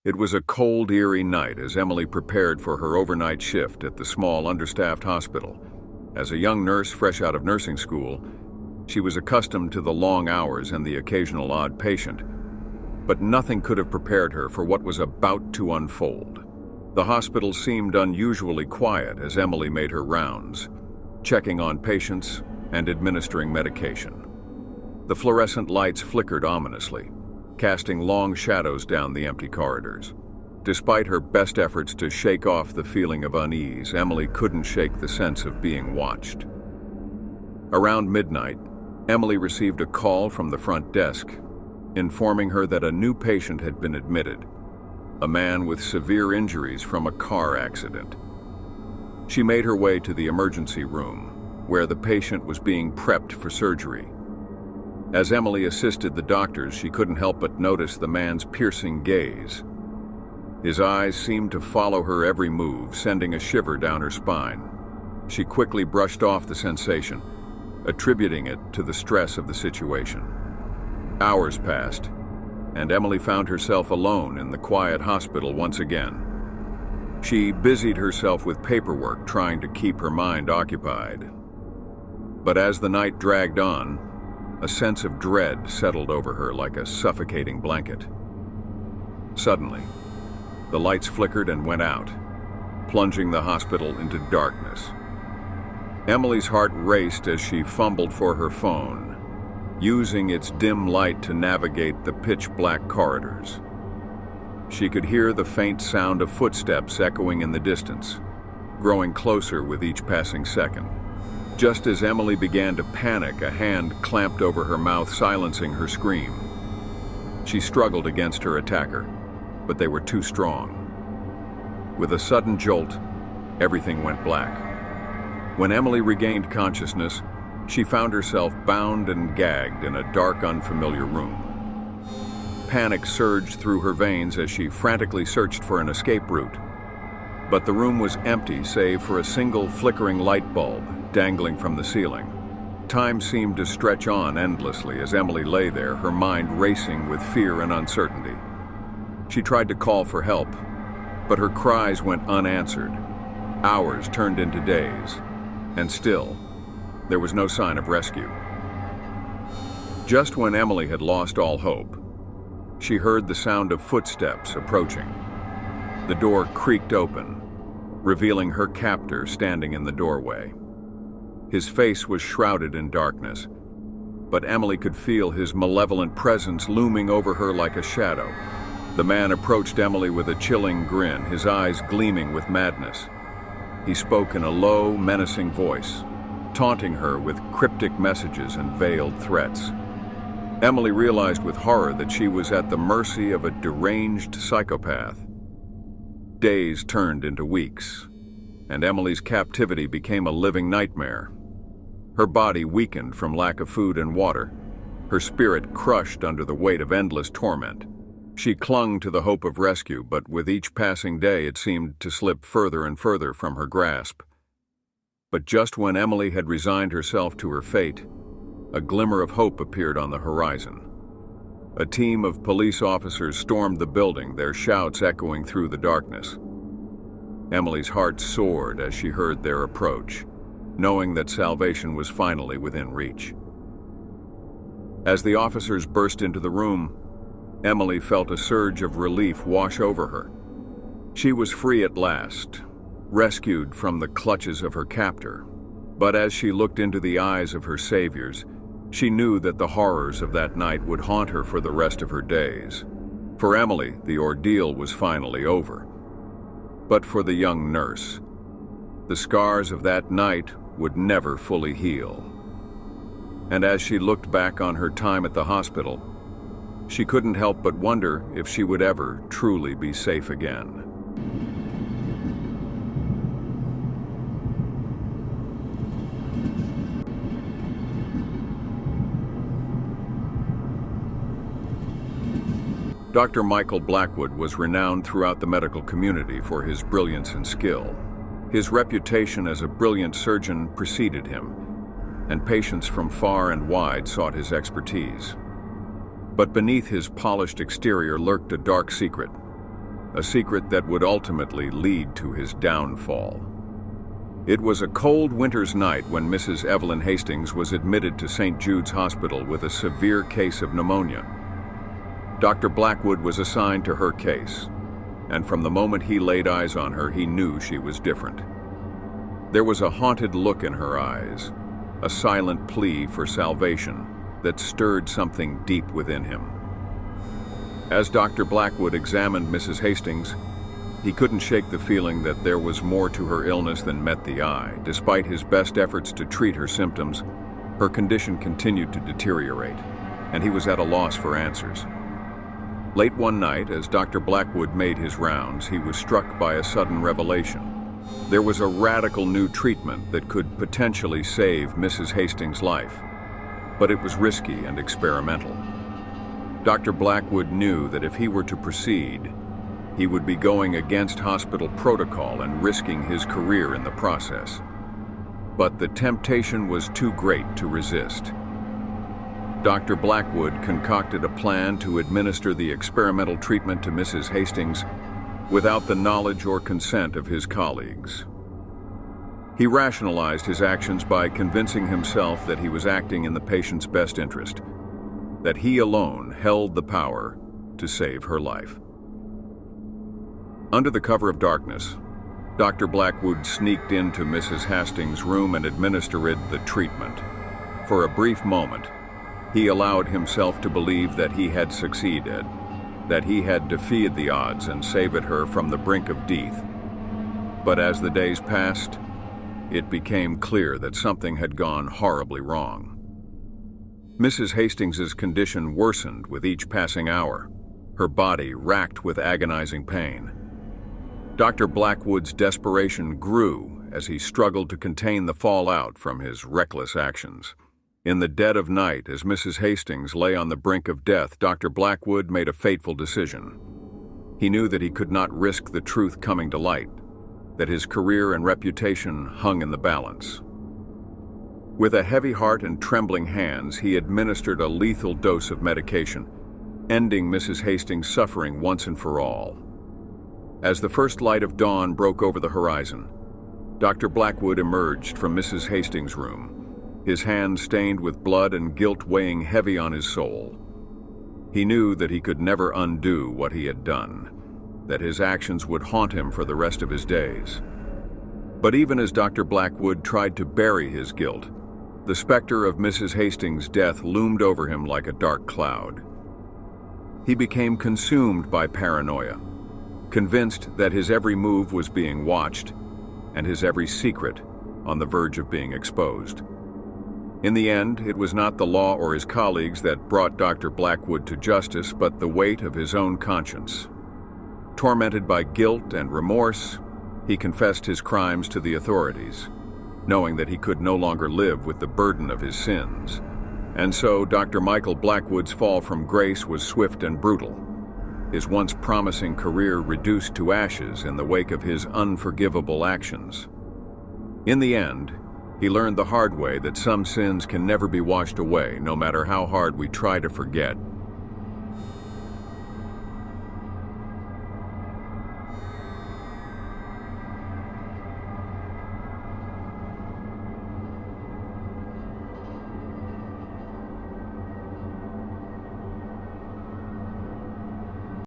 It was a cold, eerie night as Emily prepared for her overnight shift at the small, understaffed hospital. As a young nurse fresh out of nursing school, she was accustomed to the long hours and the occasional odd patient. But nothing could have prepared her for what was about to unfold. The hospital seemed unusually quiet as Emily made her rounds, checking on patients and administering medication. The fluorescent lights flickered ominously, casting long shadows down the empty corridors. Despite her best efforts to shake off the feeling of unease, Emily couldn't shake the sense of being watched. Around midnight, Emily received a call from the front desk, informing her that a new patient had been admitted, a man with severe injuries from a car accident. She made her way to the emergency room, where the patient was being prepped for surgery. As Emily assisted the doctors, she couldn't help but notice the man's piercing gaze. His eyes seemed to follow her every move, sending a shiver down her spine. She quickly brushed off the sensation, attributing it to the stress of the situation. Hours passed, and Emily found herself alone in the quiet hospital once again. She busied herself with paperwork, trying to keep her mind occupied. But as the night dragged on, a sense of dread settled over her like a suffocating blanket. Suddenly, the lights flickered and went out, plunging the hospital into darkness. Emily's heart raced as she fumbled for her phone, using its dim light to navigate the pitch-black corridors. She could hear the faint sound of footsteps echoing in the distance, growing closer with each passing second. Just as Emily began to panic, a hand clamped over her mouth, silencing her scream. She struggled against her attacker, but they were too strong. With a sudden jolt, everything went black. When Emily regained consciousness, she found herself bound and gagged in a dark, unfamiliar room. Panic surged through her veins as she frantically searched for an escape route. But the room was empty save for a single flickering light bulb dangling from the ceiling. Time seemed to stretch on endlessly as Emily lay there, her mind racing with fear and uncertainty. She tried to call for help, but her cries went unanswered. Hours turned into days, and still, there was no sign of rescue. Just when Emily had lost all hope, she heard the sound of footsteps approaching. The door creaked open, revealing her captor standing in the doorway. His face was shrouded in darkness, but Emily could feel his malevolent presence looming over her like a shadow. The man approached Emily with a chilling grin, his eyes gleaming with madness. He spoke in a low, menacing voice, taunting her with cryptic messages and veiled threats. Emily realized with horror that she was at the mercy of a deranged psychopath. Days turned into weeks, and Emily's captivity became a living nightmare. Her body weakened from lack of food and water, her spirit crushed under the weight of endless torment. She clung to the hope of rescue, but with each passing day it seemed to slip further and further from her grasp. But just when Emily had resigned herself to her fate, a glimmer of hope appeared on the horizon. A team of police officers stormed the building, their shouts echoing through the darkness. Emily's heart soared as she heard their approach, knowing that salvation was finally within reach. As the officers burst into the room, Emily felt a surge of relief wash over her. She was free at last, rescued from the clutches of her captor. But as she looked into the eyes of her saviors, she knew that the horrors of that night would haunt her for the rest of her days. For Emily, the ordeal was finally over. But for the young nurse, the scars of that night would never fully heal. And as she looked back on her time at the hospital, she couldn't help but wonder if she would ever truly be safe again. Dr. Michael Blackwood was renowned throughout the medical community for his brilliance and skill. His reputation as a brilliant surgeon preceded him, and patients from far and wide sought his expertise. But beneath his polished exterior lurked a dark secret. a secret that would ultimately lead to his downfall. It was a cold winter's night when Mrs. Evelyn Hastings was admitted to St. Jude's Hospital with a severe case of pneumonia. Dr. Blackwood was assigned to her case, and from the moment he laid eyes on her, he knew she was different. There was a haunted look in her eyes, a silent plea for salvation that stirred something deep within him. As Dr. Blackwood examined Mrs. Hastings, he couldn't shake the feeling that there was more to her illness than met the eye. Despite his best efforts to treat her symptoms, her condition continued to deteriorate, and he was at a loss for answers. Late one night, as Dr. Blackwood made his rounds, he was struck by a sudden revelation. There was a radical new treatment that could potentially save Mrs. Hastings' life, but it was risky and experimental. Dr. Blackwood knew that if he were to proceed, he would be going against hospital protocol and risking his career in the process. But the temptation was too great to resist. Dr. Blackwood concocted a plan to administer the experimental treatment to Mrs. Hastings without the knowledge or consent of his colleagues. He rationalized his actions by convincing himself that he was acting in the patient's best interest, that he alone held the power to save her life. Under the cover of darkness, Dr. Blackwood sneaked into Mrs. Hastings' room and administered the treatment. For a brief moment, he allowed himself to believe that he had succeeded, that he had defied the odds and saved her from the brink of death. But as the days passed, it became clear that something had gone horribly wrong. Mrs. Hastings' condition worsened with each passing hour, her body racked with agonizing pain. Dr. Blackwood's desperation grew as he struggled to contain the fallout from his reckless actions. In the dead of night, as Mrs. Hastings lay on the brink of death, Dr. Blackwood made a fateful decision. He knew that he could not risk the truth coming to light, that his career and reputation hung in the balance. With a heavy heart and trembling hands, he administered a lethal dose of medication, ending Mrs. Hastings' suffering once and for all. As the first light of dawn broke over the horizon, Dr. Blackwood emerged from Mrs. Hastings' room, his hands stained with blood and guilt weighing heavy on his soul. He knew that he could never undo what he had done, that his actions would haunt him for the rest of his days. But even as Dr. Blackwood tried to bury his guilt, the specter of Mrs. Hastings' death loomed over him like a dark cloud. He became consumed by paranoia, convinced that his every move was being watched and his every secret on the verge of being exposed. In the end, it was not the law or his colleagues that brought Dr. Blackwood to justice, but the weight of his own conscience. Tormented by guilt and remorse, he confessed his crimes to the authorities, knowing that he could no longer live with the burden of his sins. And so Dr. Michael Blackwood's fall from grace was swift and brutal, his once promising career reduced to ashes in the wake of his unforgivable actions. In the end, he learned the hard way that some sins can never be washed away, no matter how hard we try to forget.